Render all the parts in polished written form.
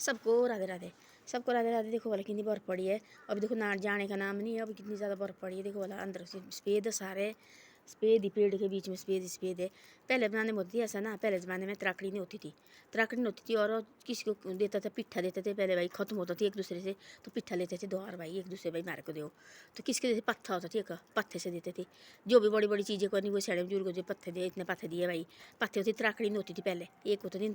सबको राधे राधे, सबको राधे राधे। देखो वाला कितनी बर्फ़ पड़ी है। अभी देखो ना जाने का नाम नहीं है। अभी कितनी ज़्यादा बर्फ़ पड़ी है। देखो वाला अंदर से सफ़ेद सारे सफ़ेद ही, पेड़ के बीच में सफ़ेद ही सफ़ेद है। पहले ज़माने में होती थी ऐसा ना, पहले ज़माने में त्राकड़ी नहीं होती थी। त्राकड़ी नहीं होती थी और किसी को देता था पिट्ठा देते थे पहले भाई, ख़त्म होता थी एक दूसरे से तो पिट्ठा लेते थे दोहर भाई एक दूसरे भाई मार को दो। तो किसके देते पत्था होता थी, एक पत्थे से देते थे। जो भी बड़ी बड़ी चीज़ें करनी वो साढ़े बुजुर्ग जो पत्थे दिए, इतने पत्थे दिए भाई। पत्थे होती त्राकड़ी नहीं होती थी पहले, एक होता थी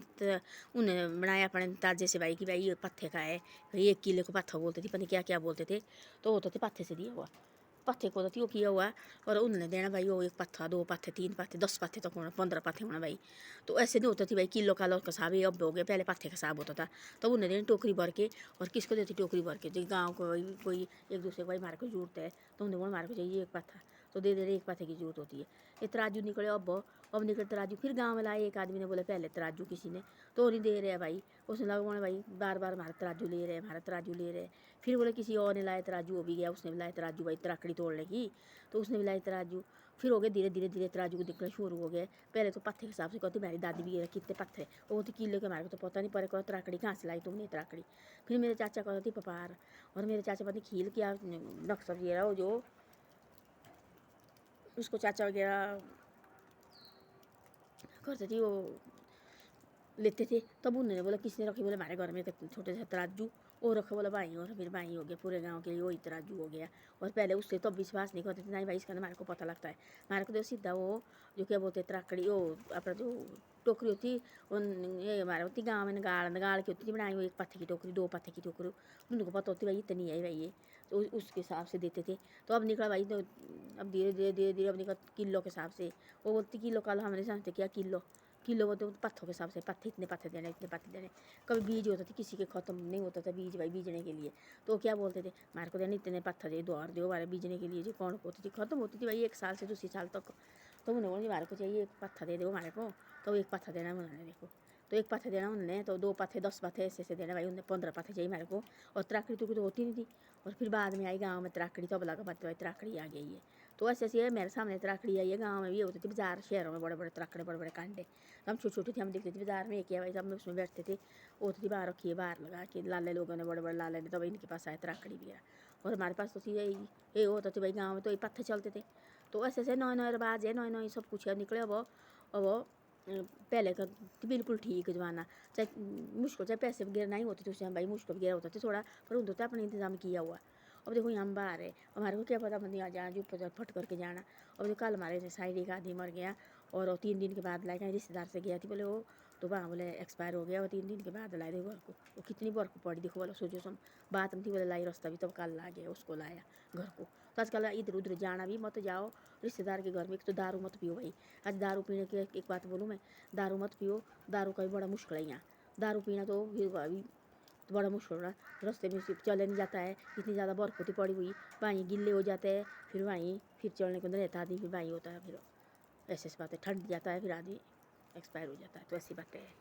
उन्हें बनाया अपने ताजे से भाई कि भाई ये पत्थे का है भाई, 1 किलो को पत्था बोलते थे, पता नहीं क्या क्या बोलते थे। तो होते थे पत्थे से दिया हुआ, पत्थे को तो वो किया हुआ और उन्होंने देना भाई वो 1 पत्था 2 पत्थे 3 पत्थे 10 पत्थे तक होना, 15 पत्थे होना भाई। तो ऐसे नहीं होता थी भाई किलो का का हिसाब ही अब हो गया, पहले पत्थे का हिसाब होता था। तो उन्हें देनी टोकरी भर के। और किसको देती टोकरी भर के, जो गाँव को कोई एक दूसरे को भाई मार को जरूरत है तो उन्हें मार को चाहिए 1 पत्था, तो दे दे 1 पत्थे की जरूरत होती है। ये तराजू निकले अब निकले तराजू। फिर गाँव में लाए, एक आदमी ने बोला पहले तराजू किसी ने तो नहीं दे रहे भाई। उसने लगा भाई बार बार हमारा तराजू ले रहे, हमारा तराजू ले रहे। फिर बोले किसी और ने लाया तराजू, वो भी गया, उसने भी लाया तराजू भाई तराकड़ी तोड़ने की, तो उसने भी लाया तराजू। फिर हो गए धीरे धीरे धीरे तराजू को दिखना शुरू हो गए। पहले तो पत्थे के हिसाब से कहती मेरी दादी भी कितने पत्थर वो तो किलो के हमारे को तो पता नहीं, पर कहो तराकड़ी कहाँ से लाई तुमने तराकड़ी। फिर मेरे चाचा कहती थी पपार, और मेरे चाचा पता नहीं खील क्या नक्शा वगैरह वो जो उसको चाचा वगैरह करते थे वो लेते थे। तब उन्होंने बोला किसने रखी, बोले हमारे घर में एक छोटे से तराजू और रखा, बोला भाई, और फिर भाई हो गया पूरे गांव के लिए वही तराजू हो गया। और पहले उससे तो विश्वास नहीं करते थे, नहीं भाई इसका हमारे को पता लगता है। हमारे को तो सीधा वो जो क्या बोलते तराकड़ी वो अपना जो टोकरी होती ये हमारे होती गाँव में गाड़ गाड़ की होती थी बनाई हुई, 1 पत्थे की टोकरी 2 पत्थे की टोकरी, उनको पता होती भाई इतनी है भाई ये, तो उसके हिसाब से देते थे। तो अब निकला भाई, तो अब धीरे धीरे धीरे धीरे अब निकला किलो के हिसाब से। वो बोलती किलो कल हमने समझते क्या किलो किलो वो तो पत्थों के हिसाब से, पत्थे इतने पत्थे देने इतने पत्थे देने। कभी बीज होता था किसी के ख़त्म नहीं होता था बीज भाई बीजने के लिए, तो क्या बोलते थे मारे को देने इतने पत्थर दे दो और दो हमारे बीजने के लिए, जो कौन होती थी ख़त्म होती थी भाई 1 साल से दूसरी साल तक। तो उन्होंने बोला हमारे को चाहिए 1 पत्थर दे दो हमारे को, तो 1 पत्थर देना उन्होंने, देखो तो 1 पत्थर देना उन्होंने, तो 2 पत्थे 10 पत्थे ऐसे ऐसे देना भाई उन्हें, 15 पत्थे चाहिए मेरे को। और तराकड़ी तो होती नहीं थी। और फिर बाद में आई गाँव में तराकड़ी, तो अब लगा पत्ते भाई तराकड़ी आ गई है। तो ऐसे ऐसे मेरे सामने तराकड़ी आई है, गाँव में भी होती थी, बाजार शहरों में बड़े बड़े तराकड़े बड़े बड़े कांडे। हम छोटे छोटे थे, हम देखते थे बाजार में एक भाई, हम उसमें बैठते थे, होती थी बाहर रखी है बाहर लगा के, लाले लोगों ने बड़े बड़े लाले ने, तो भाई इनके पास आए तराकड़ी वगैरह। और हमारे पास तो थी ये होता था भाई गाँव में, तो ये पत्थर चलते थे। तो ऐसे ऐसे नए नए रिवाज है, नए नए सब कुछ है निकले। अब पहले का तो बिल्कुल ठीक ज़माना, चाहे मुश्किल चाहे पैसे वगैरह नहीं होते थे उस टाइम भाई, मुश्किल वगैरह होता था थोड़ा, पर उन तो अपने इंतजाम किया हुआ। अब देखो यहाँ हम बाहर है, हमारे को क्या पता बंदी आ जाए जो फट करके जाना। अब जो कल हमारे साइड एक आदमी मर गया, और 3 दिन के बाद लाए, कहीं रिश्तेदार से गया थी बोले वो, तो वहाँ बोले एक्सपायर हो गया, और 3 दिन के बाद लाए देखो घर को। वो कितनी बर्फ पड़ी देखो बोलो, सोचो सम बात में थी, बोले लाई रास्ता भी, तब कल ला गया उसको लाया घर को। तो आजकल इधर उधर जाना भी मत जाओ रिश्तेदार के घर में। एक तो दारू मत पियो भाई, आज दारू पीने की एक बात बोलूँ मैं, दारू मत पियो, दारू का भी बड़ा मुश्किल है यहाँ। दारू पीना तो अभी तो बड़ा मुश्किल हो रहा है, रास्ते में सिर्फ चले नहीं जाता है, इतनी ज़्यादा बर्फ होती पड़ी हुई, वहीं गिल्ले हो जाते हैं, फिर वहीं फिर चलने को नहीं रहता आदमी, फिर वहीं होता है, फिर ऐसे ऐसी बातें ठंड जाता है, फिर आदमी एक्सपायर हो जाता है। तो ऐसी बातें हैं।